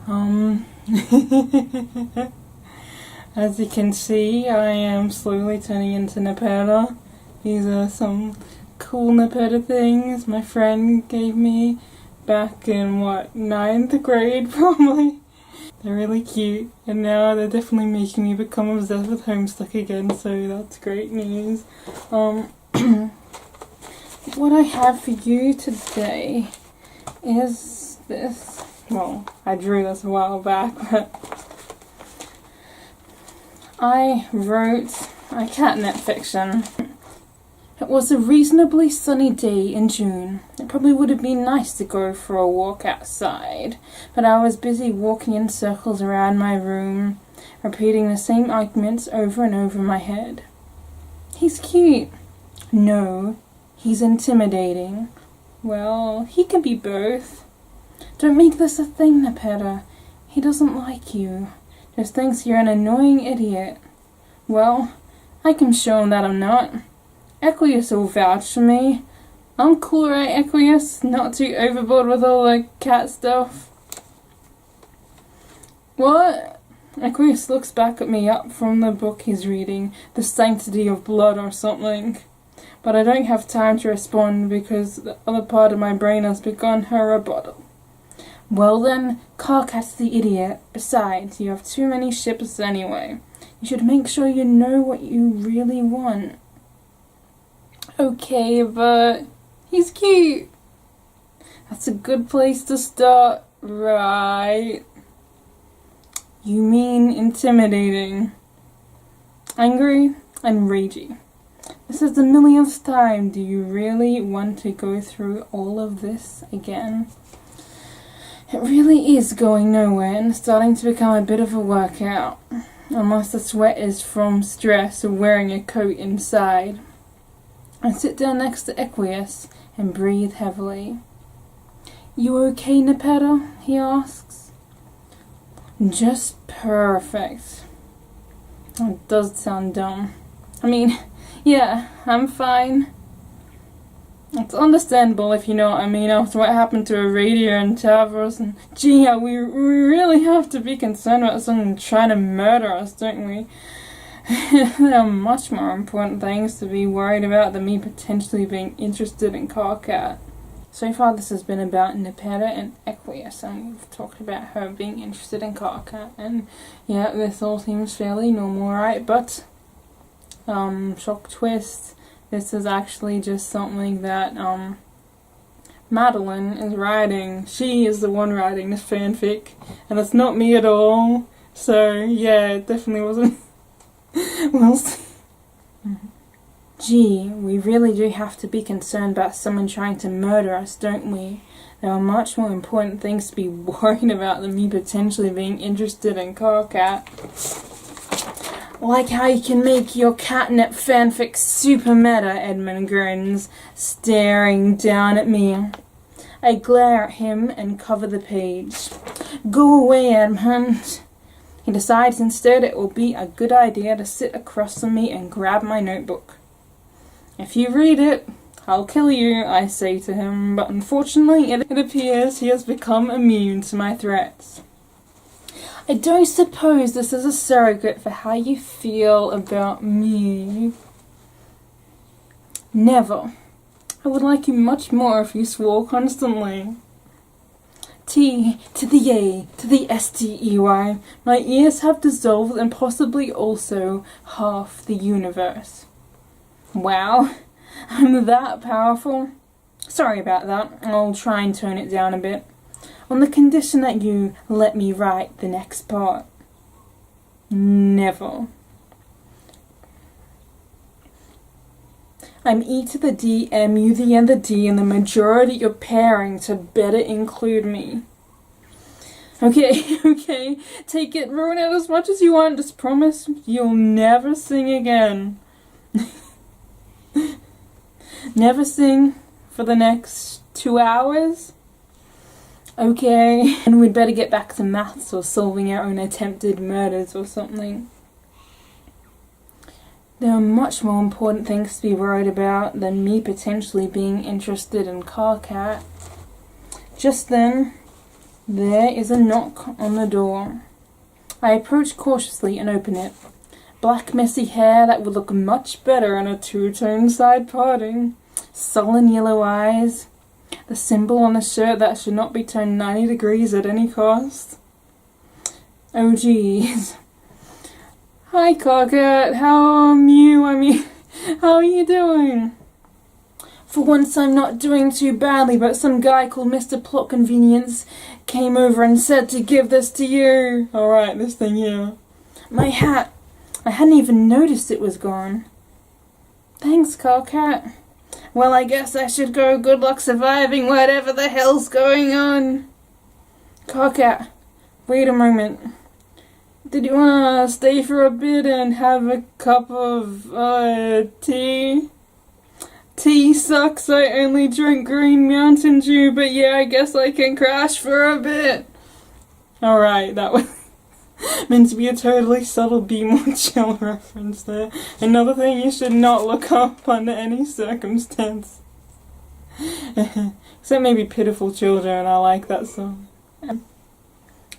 Um, as you can see, I am slowly turning into Nepeta. These are some cool Nepeta things my friend gave me back in, what, 9th grade probably. They're really cute, and now they're definitely making me become obsessed with Homestuck again, so that's great news. What I have for you today is this. Well, I drew this a while back, but I wrote a Katnep fiction. It was a reasonably sunny day in June. It probably would have been nice to go for a walk outside, but I was busy walking in circles around my room, repeating the same arguments over and over in my head. He's cute. No, he's intimidating. Well, he can be both. Don't make this a thing, Nepeta. He doesn't like you. Just thinks you're an annoying idiot. Well, I can show him that I'm not. Equius will vouch for me. I'm cool, right, Equius? Not too overboard with all the cat stuff. What? Equius looks back at me up from the book he's reading, The Sanctity of Blood or something. But I don't have time to respond because the other part of my brain has begun her rebuttal. Well then, Karkat's the idiot. Besides, you have too many ships anyway. You should make sure you know what you really want. Okay, but he's cute. That's a good place to start, right? You mean intimidating. Angry and ragey. This is the millionth time. Do you really want to go through all of this again? It really is going nowhere and starting to become a bit of a workout. Unless the sweat is from stress or wearing a coat inside. I sit down next to Equius and breathe heavily. You okay, Nepeta? He asks. Just perfect. That does sound dumb. I mean, yeah, I'm fine. It's understandable if you know what I mean after what happened to Aradia and Tavros, and gee, yeah, we really have to be concerned about someone trying to murder us, don't we? There are much more important things to be worried about than me potentially being interested in Karkat. So far this has been about Nepeta and Equius, and we've talked about her being interested in Karkat, and yeah, this all seems fairly normal, right? But, shock twist, this is actually just something that, Madeline is writing. She is the one writing this fanfic, and it's not me at all, so yeah, it definitely wasn't. We'll see. Gee, we really do have to be concerned about someone trying to murder us, don't we? There are much more important things to be worried about than me potentially being interested in Karkat. Like how you can make your Katnep fanfic super meta, Edmund grins, staring down at me. I glare at him and cover the page. Go away, Edmund. He decides instead it will be a good idea to sit across from me and grab my notebook. If you read it, I'll kill you, I say to him, but unfortunately it appears he has become immune to my threats. I don't suppose this is a surrogate for how you feel about me. Never. I would like you much more if you swore constantly. T to the A to the S-T-E-Y. My ears have dissolved and possibly also half the universe. Wow, I'm that powerful. Sorry about that. I'll try and tone it down a bit. On the condition that you let me write the next part. Never. I'm E to the D, M, U, the N, the D, and the majority you're pairing to better include me. Okay, okay, take it, ruin it as much as you want, just promise you'll never sing again. Never sing for the next 2 hours? Okay, and we'd better get back to maths or solving our own attempted murders or something. There are much more important things to be worried about than me potentially being interested in Karkat. Just then, There is a knock on the door. I approach cautiously and open it. Black messy hair that would look much better on a two-tone side parting. Sullen yellow eyes. The symbol on the shirt that should not be turned 90 degrees at any cost. Oh geez. Hi Cocket, how are you doing? For once I'm not doing too badly, but some guy called Mr. Plot Convenience came over and said to give this to you. Alright, this thing here. My hat. I hadn't even noticed it was gone. Thanks, Cocket. Well, I guess I should go. Good luck surviving whatever the hell's going on. Cocket, wait a moment. Did you wanna stay for a bit and have a cup of, tea? Tea sucks, I only drink Green Mountain Dew, but yeah, I guess I can crash for a bit. Alright, that was meant to be a totally subtle Be More Chill reference there. Another thing you should not look up under any circumstance. Except maybe Pitiful Children, I like that song.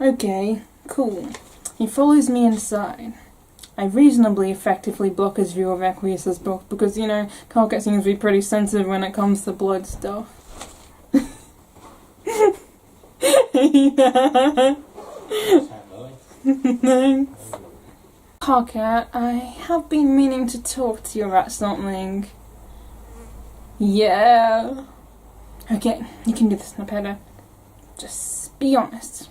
Okay, cool. He follows me inside. I reasonably effectively block his view of Aqueous' book because, you know, Cocket seems to be pretty sensitive when it comes to blood stuff. Yeah. Thanks. Cocket, I have been meaning to talk to you about something. Yeah. Okay, you can do this, no better. Just be honest.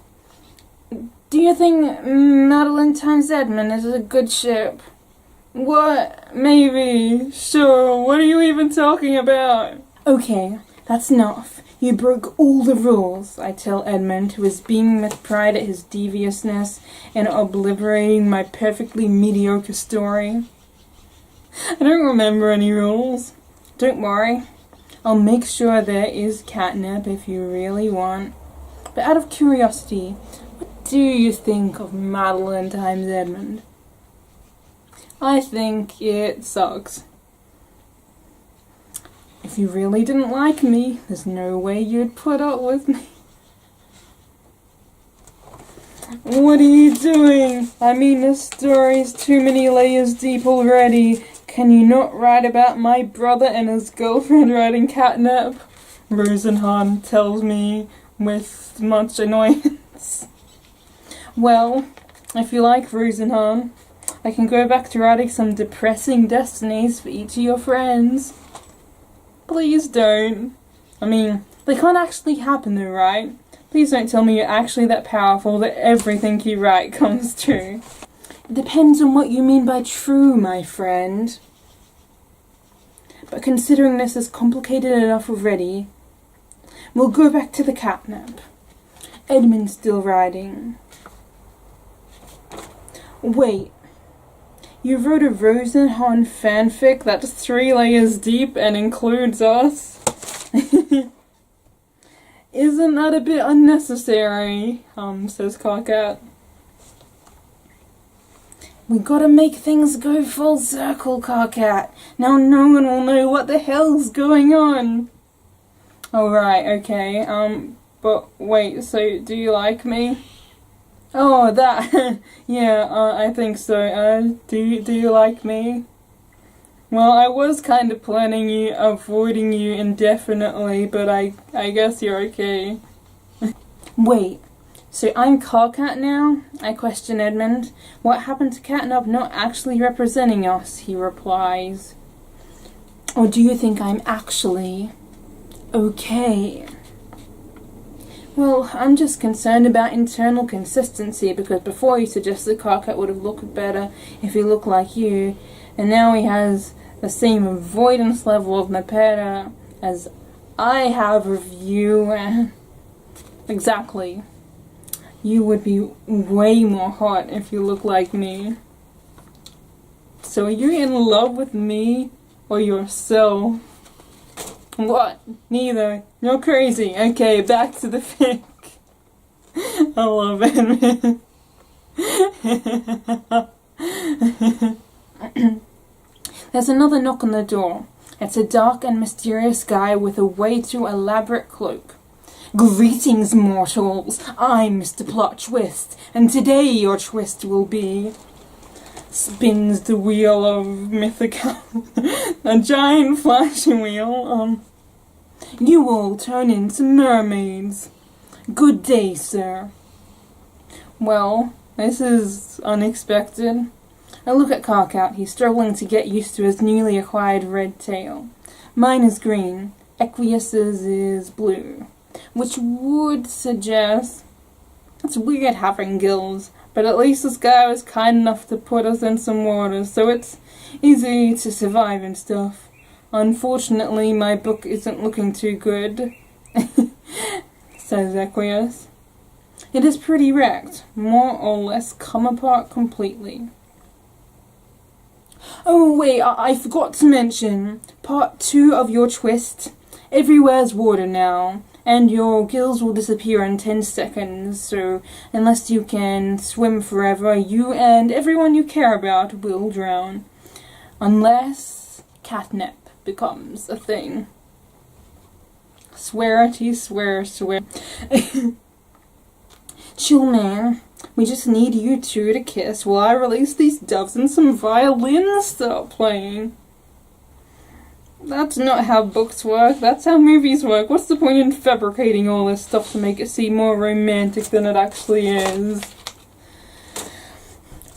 Do you think Madeline times Edmund is a good ship? What? Maybe. Sure. What are you even talking about? Okay, that's enough. You broke all the rules, I tell Edmund, who is beaming with pride at his deviousness and obliterating my perfectly mediocre story. I don't remember any rules. Don't worry. I'll make sure there is catnip if you really want. But out of curiosity, do you think of Madeline times Edmund? I think it sucks. If you really didn't like me, there's no way you'd put up with me. What are you doing? I mean, this story's too many layers deep already. Can you not write about my brother and his girlfriend riding catnip? Rosenhan tells me with much annoyance. Well, if you like Rosenhan, I can go back to writing some depressing destinies for each of your friends. Please don't. I mean, they can't actually happen though, right? Please don't tell me you're actually that powerful that everything you write comes true. It depends on what you mean by true, my friend. But considering this is complicated enough already, we'll go back to the catnip. Edmund's still writing. Wait, you wrote a Rosenhan fanfic that's 3 layers deep and includes us? Isn't that a bit unnecessary? Says Cocket. We gotta make things go full circle, Cocket. Now no one will know what the hell's going on. Alright, okay, but wait, so do you like me? Oh, that, yeah, I think so. Do you like me? Well, I was kind of planning avoiding you indefinitely, but I guess you're okay. Wait, so I'm Cocket now? I question Edmund. What happened to Katnep not actually representing us? He replies. Or do you think I'm actually okay? Well, I'm just concerned about internal consistency because before you suggested Cocket would have looked better if he looked like you, and now he has the same avoidance level of Nepeta as I have of you. Exactly. You would be way more hot if you look like me. So are you in love with me or yourself? What? Neither. You're crazy. Okay, back to the fic. I love it, man. There's another knock on the door. It's a dark and mysterious guy with a way too elaborate cloak. Greetings, mortals. I'm Mr. Plot Twist, and today your twist will be... Spins the wheel of mythical... a giant flashing wheel. You will turn into mermaids. Good day, sir. Well, this is unexpected. I look at Carcat. He's struggling to get used to his newly acquired red tail. Mine is green. Equius's is blue. Which would suggest... It's weird having gills, but at least this guy was kind enough to put us in some water, so it's easy to survive and stuff. Unfortunately, my book isn't looking too good, says Equius. It is pretty wrecked, more or less come apart completely. Oh wait, I forgot to mention, part 2 of your twist. Everywhere's water now, and your gills will disappear in 10 seconds, so unless you can swim forever, you and everyone you care about will drown. Unless Katnep becomes a thing. Swearity, swear. Chill, man. We just need you two to kiss while I release these doves and some violins start playing. That's not how books work, that's how movies work. What's the point in fabricating all this stuff to make it seem more romantic than it actually is?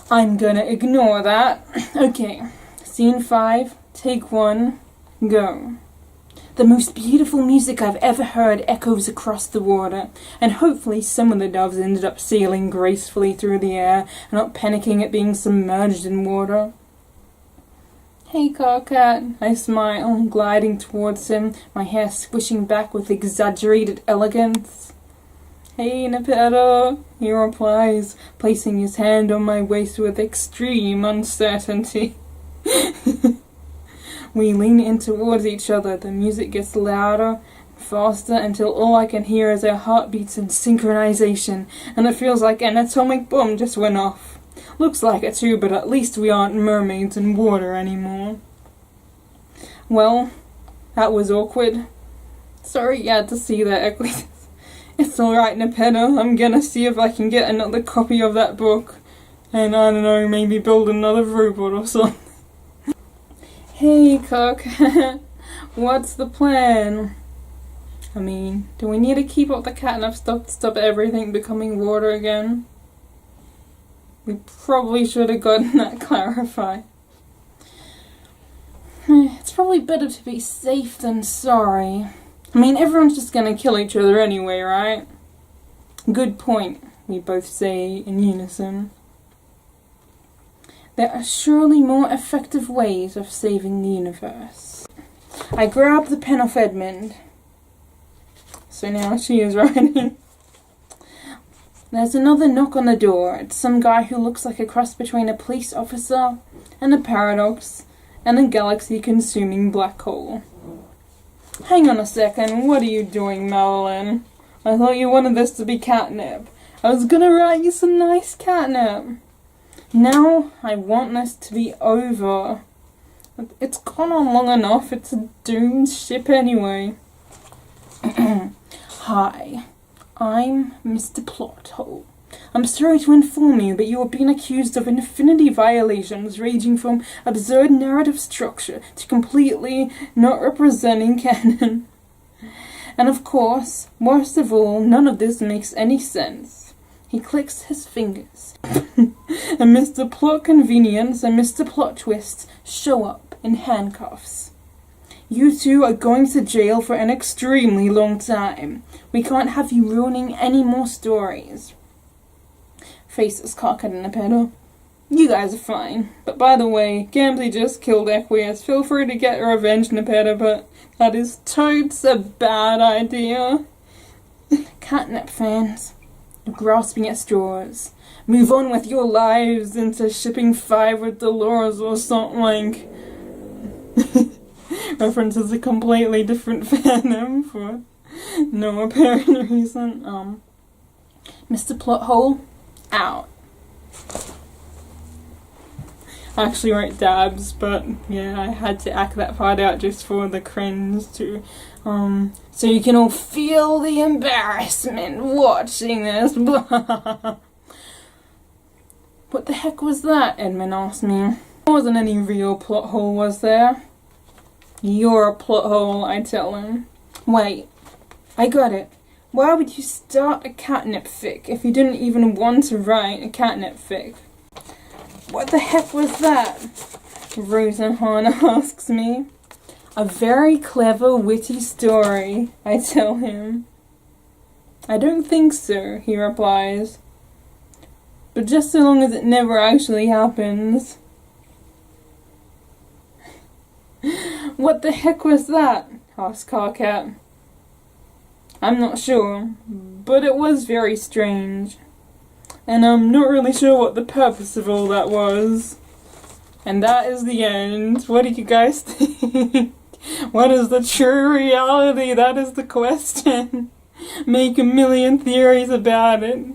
I'm gonna ignore that. Okay, scene 5, take 1, go. The most beautiful music I've ever heard echoes across the water, and hopefully some of the doves ended up sailing gracefully through the air and not panicking at being submerged in water. Hey, Carcat, I smile, gliding towards him, my hair swishing back with exaggerated elegance. Hey, Nepeta, he replies, placing his hand on my waist with extreme uncertainty. We lean in towards each other, the music gets louder, faster, until all I can hear is our heartbeats in synchronization, and it feels like an atomic bomb just went off. Looks like it too, but at least we aren't mermaids in water anymore. Well, that was awkward. Sorry you had to see that, Equius. It's alright, Nepeta. I'm gonna see if I can get another copy of that book. And I don't know, maybe build another robot or something. Hey, Cook. What's the plan? I mean, do we need to keep up the catnip stuff to stop everything becoming water again? We probably should have gotten that clarified. It's probably better to be safe than sorry. I mean, everyone's just gonna kill each other anyway, right? Good point, we both say in unison. There are surely more effective ways of saving the universe. I grab the pen off Edmund. So now she is writing. There's another knock on the door. It's some guy who looks like a cross between a police officer and a paradox and a galaxy-consuming black hole. Hang on a second, what are you doing, Madeline? I thought you wanted this to be catnip. I was gonna write you some nice catnip. Now I want this to be over. It's gone on long enough, it's a doomed ship anyway. Hi, I'm Mr. Plothole. I'm sorry to inform you, but you are being accused of infinity violations ranging from absurd narrative structure to completely not representing canon. And of course, worst of all, none of this makes any sense. He clicks his fingers. And Mr. Plot Convenience and Mr. Plot Twist show up in handcuffs. You two are going to jail for an extremely long time. We can't have you ruining any more stories. Faces cocked in a pedal. You guys are fine. But by the way, Gamsey just killed Equius. Feel free to get revenge, Nepeta, but that is totes a bad idea. Katnep fans, you're grasping at straws. Move on with your lives into shipping 5 with Dolores or something. References a completely different fandom for no apparent reason. Mr. Plothole, out. I actually wrote dabs, but yeah, I had to act that part out just for the cringe too. So you can all feel the embarrassment watching this. What the heck was that? Edmund asked me. There wasn't any real plot hole, was there? You're a plot hole, I tell him. Wait, I got it. Why would you start a Katnep fic if you didn't even want to write a Katnep fic? What the heck was that? Rosenhorn asks me. A very clever, witty story, I tell him. I don't think so, he replies. But just so long as it never actually happens. What the heck was that? Asked Carcat. I'm not sure, but it was very strange. And I'm not really sure what the purpose of all that was. And that is the end. What do you guys think? What is the true reality? That is the question. Make a million theories about it.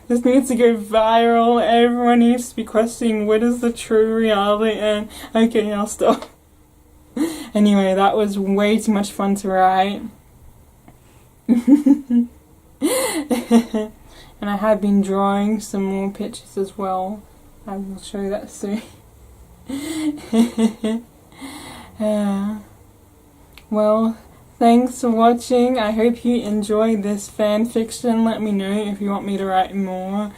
This needs to go viral. Everyone needs to be questioning what is the true reality. And okay, I'll stop. Anyway, that was way too much fun to write. And I have been drawing some more pictures as well. I will show you that soon. Well, thanks for watching. I hope you enjoyed this fan fiction. Let me know if you want me to write more.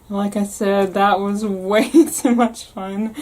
Like I said, that was way too much fun.